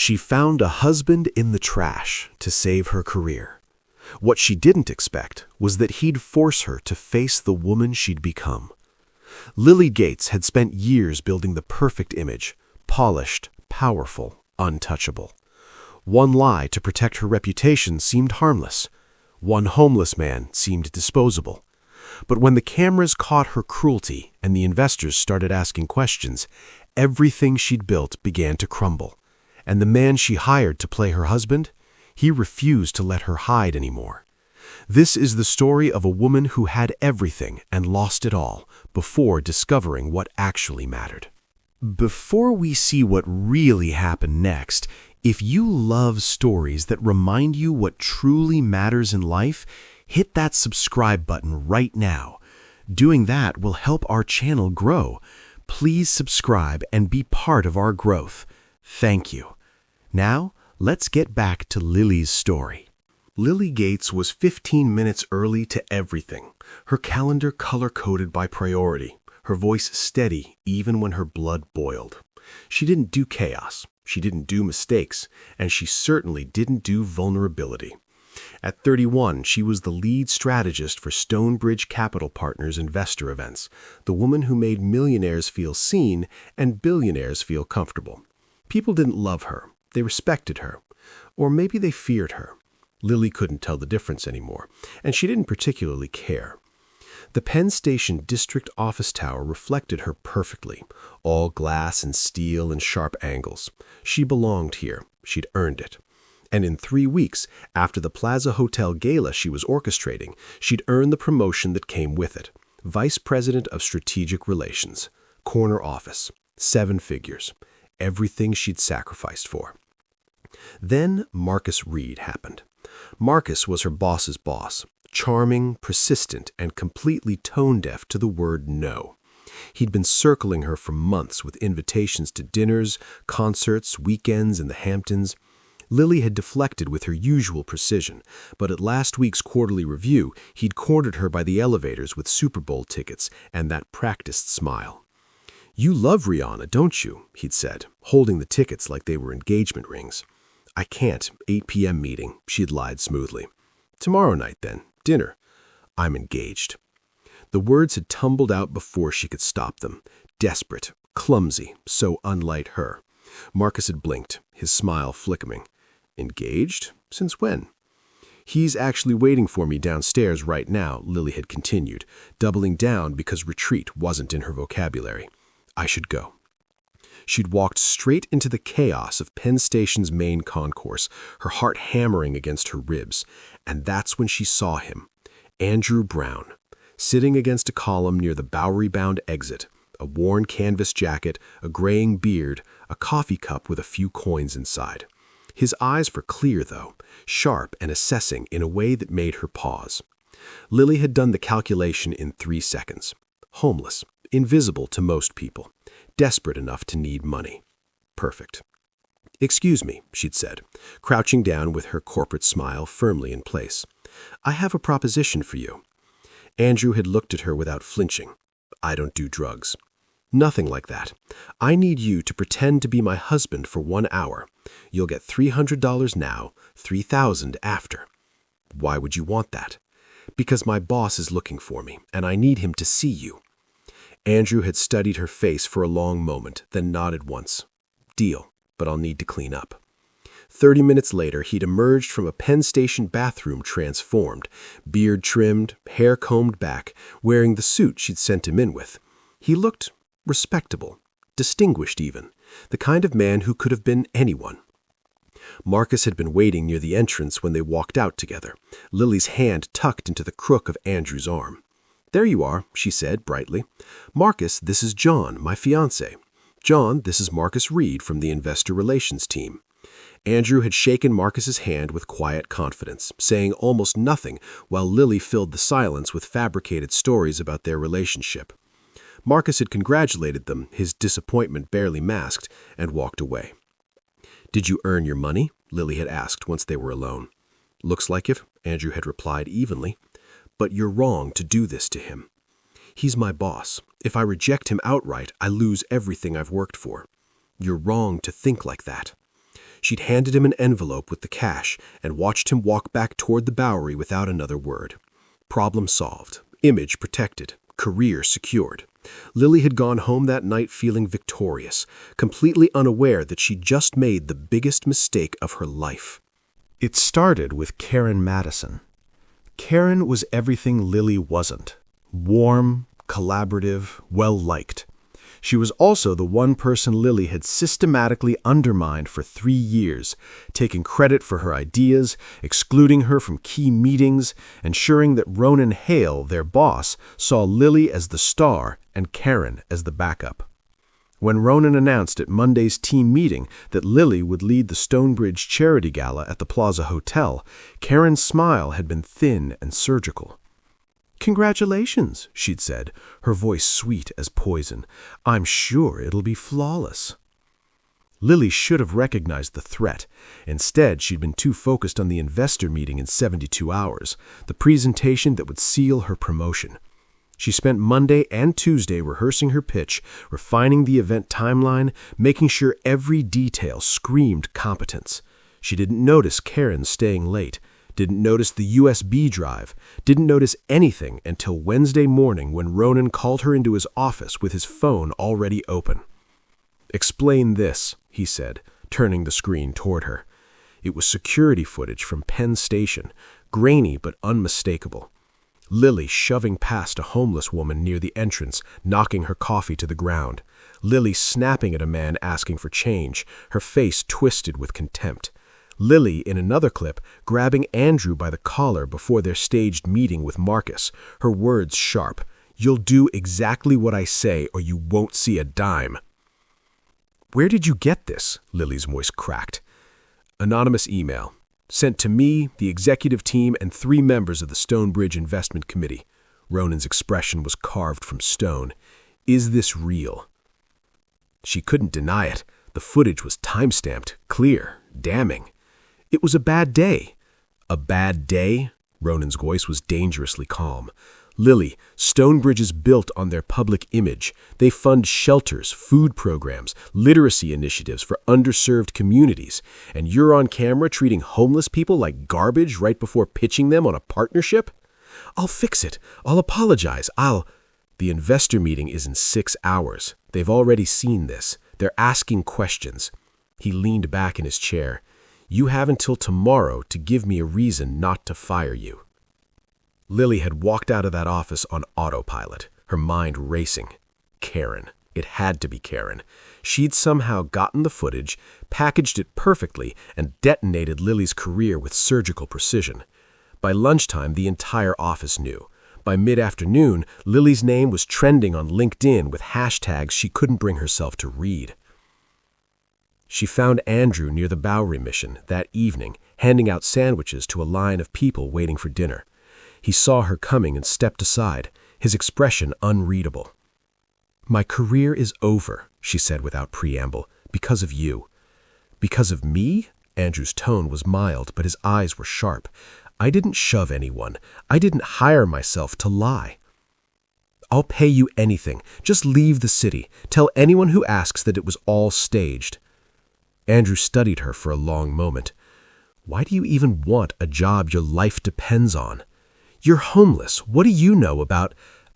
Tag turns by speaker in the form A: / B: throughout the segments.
A: She found a husband in the trash to save her career. What she didn't expect was that he'd force her to face the woman she'd become. Lily Gates had spent years building the perfect image, polished, powerful, untouchable. One lie to protect her reputation seemed harmless. One homeless man seemed disposable. But when the cameras caught her cruelty and the investors started asking questions, everything she'd built began to crumble. And the man she hired to play her husband, he refused to let her hide anymore. This is the story of a woman who had everything and lost it all before discovering what actually mattered. Before we see what really happened next, if you love stories that remind you what truly matters in life, hit that subscribe button right now. Doing that will help our channel grow. Please subscribe and be part of our growth. Thank you. Now, let's get back to Lily's story. Lily Gates was 15 minutes early to everything, her calendar color-coded by priority, her voice steady even when her blood boiled. She didn't do chaos, she didn't do mistakes, and she certainly didn't do vulnerability. At 31, she was the lead strategist for Stonebridge Capital Partners investor events, the woman who made millionaires feel seen and billionaires feel comfortable. People didn't love her, they respected her, or maybe they feared her. Lily couldn't tell the difference anymore, and she didn't particularly care. The Penn Station district office tower reflected her perfectly, all glass and steel and sharp angles. She belonged here. She'd earned it. And in 3 weeks, after the Plaza Hotel gala she was orchestrating, she'd earned the promotion that came with it. Vice President of Strategic Relations. Corner office. 7 figures. Everything she'd sacrificed for. Then Marcus Reed happened. Marcus was her boss's boss, charming, persistent, and completely tone-deaf to the word no. He'd been circling her for months with invitations to dinners, concerts, weekends in the Hamptons. Lily had deflected with her usual precision, but at last week's quarterly review, he'd cornered her by the elevators with Super Bowl tickets and that practiced smile. "You love Rihanna, don't you?" he'd said, holding the tickets like they were engagement rings. "I can't, 8 p.m. meeting," she'd lied smoothly. "Tomorrow night, then, dinner." "I'm engaged." The words had tumbled out before she could stop them. Desperate, clumsy, so unlike her. Marcus had blinked, his smile flickering. "Engaged? Since when?" "He's actually waiting for me downstairs right now," Lily had continued, doubling down because retreat wasn't in her vocabulary. "I should go." She'd walked straight into the chaos of Penn Station's main concourse, her heart hammering against her ribs, and that's when she saw him, Andrew Brown, sitting against a column near the Bowery-bound exit, a worn canvas jacket, a graying beard, a coffee cup with a few coins inside. His eyes were clear, though, sharp and assessing in a way that made her pause. Lily had done the calculation in 3 seconds. Homeless, invisible to most people, desperate enough to need money. Perfect. "Excuse me," she'd said, crouching down with her corporate smile firmly in place. "I have a proposition for you." Andrew had looked at her without flinching. "I don't do drugs." "Nothing like that. I need you to pretend to be my husband for 1 hour. You'll get $300 now, $3,000 after." "Why would you want that?" "Because my boss is looking for me, and I need him to see you." Andrew had studied her face for a long moment, then nodded once. "Deal, but I'll need to clean up." 30 minutes later, he'd emerged from a Penn Station bathroom transformed, beard trimmed, hair combed back, wearing the suit she'd sent him in with. He looked respectable, distinguished even, the kind of man who could have been anyone. Marcus had been waiting near the entrance when they walked out together, Lily's hand tucked into the crook of Andrew's arm. "There you are," she said brightly. "Marcus, this is John, my fiancé. John, this is Marcus Reed from the investor relations team." Andrew had shaken Marcus's hand with quiet confidence, saying almost nothing while Lily filled the silence with fabricated stories about their relationship. Marcus had congratulated them, his disappointment barely masked, and walked away. "Did you earn your money?" Lily had asked once they were alone. "Looks like it," Andrew had replied evenly. "But you're wrong to do this to him. He's my boss. If I reject him outright, I lose everything I've worked for. You're wrong to think like that." She'd handed him an envelope with the cash and watched him walk back toward the Bowery without another word. Problem solved. Image protected. Career secured. Lily had gone home that night feeling victorious, completely unaware that she'd just made the biggest mistake of her life. It started with Karen Madison. Karen was everything Lily wasn't. Warm, collaborative, well-liked. She was also the one person Lily had systematically undermined for 3 years, taking credit for her ideas, excluding her from key meetings, ensuring that Ronan Hale, their boss, saw Lily as the star and Karen as the backup. When Ronan announced at Monday's team meeting that Lily would lead the Stonebridge Charity Gala at the Plaza Hotel, Karen's smile had been thin and surgical. "Congratulations," she'd said, her voice sweet as poison. "I'm sure it'll be flawless." Lily should have recognized the threat. Instead, she'd been too focused on the investor meeting in 72 hours, the presentation that would seal her promotion. She spent Monday and Tuesday rehearsing her pitch, refining the event timeline, making sure every detail screamed competence. She didn't notice Karen staying late, didn't notice the USB drive, didn't notice anything until Wednesday morning when Ronan called her into his office with his phone already open. "Explain this," he said, turning the screen toward her. It was security footage from Penn Station, grainy but unmistakable. Lily shoving past a homeless woman near the entrance, knocking her coffee to the ground. Lily snapping at a man asking for change, her face twisted with contempt. Lily, in another clip, grabbing Andrew by the collar before their staged meeting with Marcus, her words sharp. "You'll do exactly what I say or you won't see a dime." "Where did you get this?" Lily's voice cracked. "Anonymous email. Sent to me, the executive team, and 3 members of the Stonebridge Investment Committee." Ronan's expression was carved from stone. "Is this real?" She couldn't deny it. The footage was time-stamped, clear, damning. It was a bad day. "A bad day?" Ronan's voice was dangerously calm. "Lily, Stonebridge is built on their public image. They fund shelters, food programs, literacy initiatives for underserved communities. And you're on camera treating homeless people like garbage right before pitching them on a partnership?" "I'll fix it. I'll apologize. The investor meeting is in 6 hours. They've already seen this. They're asking questions." He leaned back in his chair. "You have until tomorrow to give me a reason not to fire you." Lily had walked out of that office on autopilot, her mind racing. Karen. It had to be Karen. She'd somehow gotten the footage, packaged it perfectly, and detonated Lily's career with surgical precision. By lunchtime, the entire office knew. By mid-afternoon, Lily's name was trending on LinkedIn with hashtags she couldn't bring herself to read. She found Andrew near the Bowery Mission that evening, handing out sandwiches to a line of people waiting for dinner. He saw her coming and stepped aside, his expression unreadable. "My career is over," she said without preamble, "because of you." "Because of me?" Andrew's tone was mild, but his eyes were sharp. "I didn't shove anyone. I didn't hire myself to lie." "I'll pay you anything. Just leave the city. Tell anyone who asks that it was all staged." Andrew studied her for a long moment. "Why do you even want a job your life depends on? You're homeless. What do you know about—"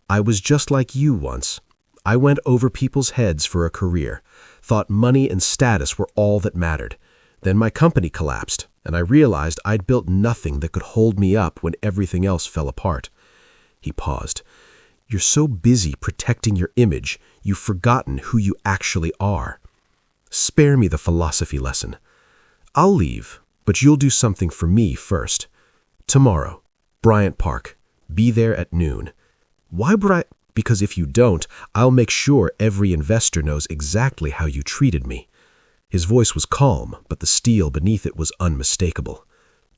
A: "I was just like you once. I went over people's heads for a career, thought money and status were all that mattered. Then my company collapsed, and I realized I'd built nothing that could hold me up when everything else fell apart." He paused. "You're so busy protecting your image, you've forgotten who you actually are. Spare me the philosophy lesson. I'll leave, but you'll do something for me first. Tomorrow, Bryant Park. Be there at noon. Why would I? Because if you don't, I'll make sure every investor knows exactly how you treated me." His voice was calm, but the steel beneath it was unmistakable.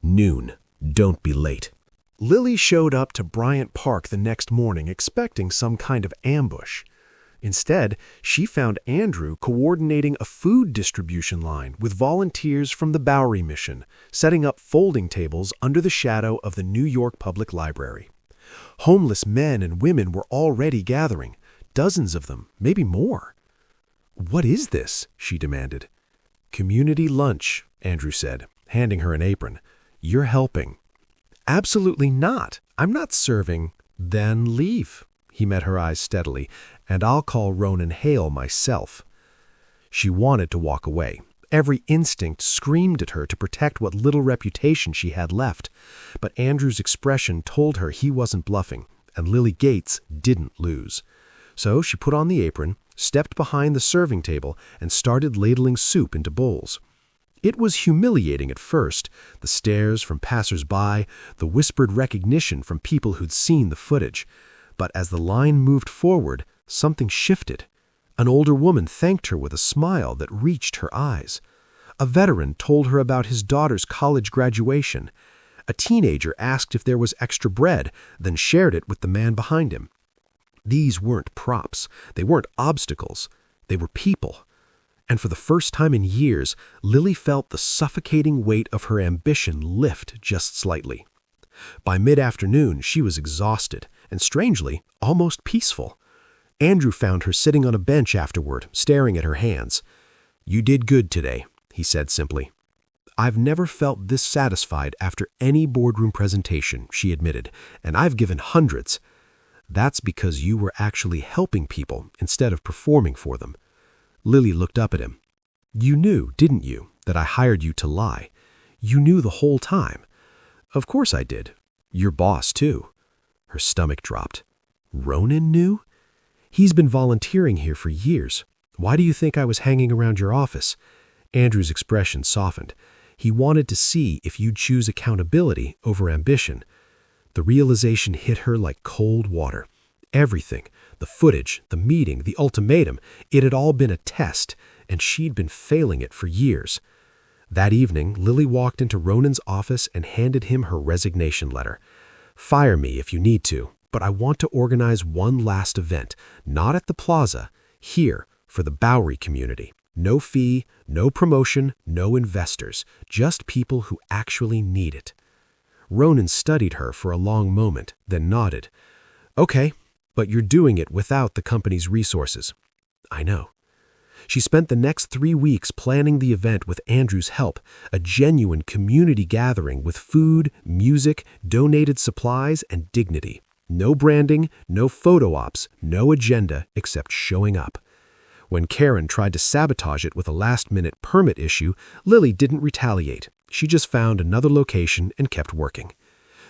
A: "Noon. Don't be late." Lily showed up to Bryant Park the next morning expecting some kind of ambush. Instead, she found Andrew coordinating a food distribution line with volunteers from the Bowery Mission, setting up folding tables under the shadow of the New York Public Library. Homeless men and women were already gathering, dozens of them, maybe more. "What is this?" she demanded. "Community lunch," Andrew said, handing her an apron. "You're helping." "Absolutely not. I'm not serving." "Then leave." He met her eyes steadily. "And I'll call Ronan Hale myself." She wanted to walk away. Every instinct screamed at her to protect what little reputation she had left. But Andrew's expression told her he wasn't bluffing, and Lily Gates didn't lose. So she put on the apron, stepped behind the serving table, and started ladling soup into bowls. It was humiliating at first, the stares from passers-by, the whispered recognition from people who'd seen the footage. But as the line moved forward, something shifted. An older woman thanked her with a smile that reached her eyes. A veteran told her about his daughter's college graduation. A teenager asked if there was extra bread, then shared it with the man behind him. These weren't props. They weren't obstacles. They were people. And for the first time in years, Lily felt the suffocating weight of her ambition lift just slightly. By mid-afternoon, she was exhausted and, strangely, almost peaceful. Andrew found her sitting on a bench afterward, staring at her hands. "You did good today," he said simply. "I've never felt this satisfied after any boardroom presentation," she admitted, "and I've given hundreds." "That's because you were actually helping people instead of performing for them." Lily looked up at him. "You knew, didn't you, that I hired you to lie? You knew the whole time." "Of course I did. Your boss, too." Her stomach dropped. "Ronan knew? He's been volunteering here for years. Why do you think I was hanging around your office?" Andrew's expression softened. He wanted to see if you'd choose accountability over ambition. The realization hit her like cold water. Everything, the footage, the meeting, the ultimatum, it had all been a test, and she'd been failing it for years. That evening, Lily walked into Ronan's office and handed him her resignation letter. "Fire me if you need to, but I want to organize one last event, not at the plaza, here, for the Bowery community. No fee, no promotion, no investors, just people who actually need it." Ronan studied her for a long moment, then nodded. "Okay, but you're doing it without the company's resources." "I know." She spent the next 3 weeks planning the event with Andrew's help, a genuine community gathering with food, music, donated supplies, and dignity. No branding, no photo ops, no agenda except showing up. When Karen tried to sabotage it with a last-minute permit issue, Lily didn't retaliate. She just found another location and kept working.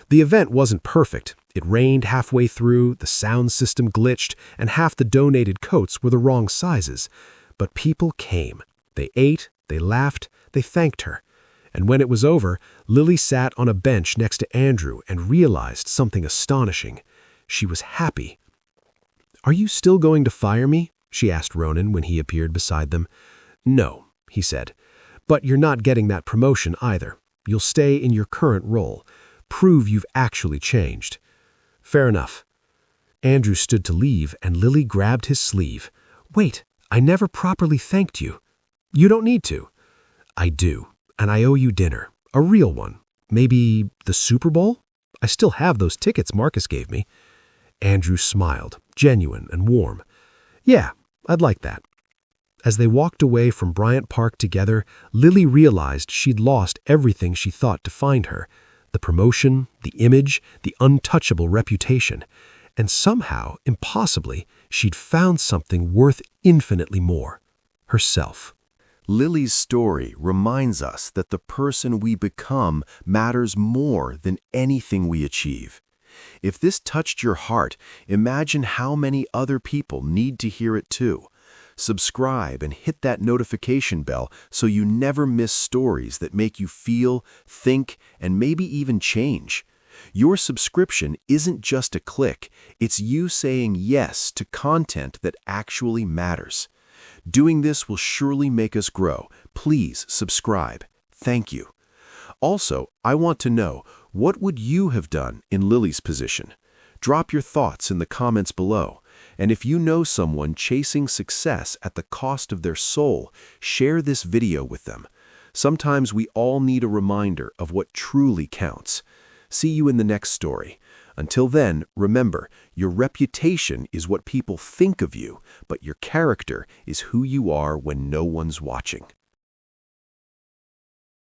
A: The event wasn't perfect. It rained halfway through, the sound system glitched, and half the donated coats were the wrong sizes. But people came. They ate, they laughed, they thanked her. And when it was over, Lily sat on a bench next to Andrew and realized something astonishing. She was happy. "Are you still going to fire me?" she asked Ronan when he appeared beside them. "No," he said. "But you're not getting that promotion either. You'll stay in your current role. Prove you've actually changed." "Fair enough." Andrew stood to leave, and Lily grabbed his sleeve. "Wait, I never properly thanked you." "You don't need to." "I do, and I owe you dinner. A real one. Maybe the Super Bowl? I still have those tickets Marcus gave me." Andrew smiled, genuine and warm. "Yeah, I'd like that." As they walked away from Bryant Park together, Lily realized she'd lost everything she thought defined her. The promotion, the image, the untouchable reputation. And somehow, impossibly, she'd found something worth infinitely more. Herself.
B: Lily's story reminds us that the person we become matters more than anything we achieve. If this touched your heart, imagine how many other people need to hear it too. Subscribe and hit that notification bell so you never miss stories that make you feel, think, and maybe even change. Your subscription isn't just a click, it's you saying yes to content that actually matters. Doing this will surely make us grow. Please subscribe. Thank you. Also, I want to know, what would you have done in Lily's position? Drop your thoughts in the comments below. And if you know someone chasing success at the cost of their soul, share this video with them. Sometimes we all need a reminder of what truly counts. See you in the next story. Until then, remember, your reputation is what people think of you, but your character is who you are when no one's watching.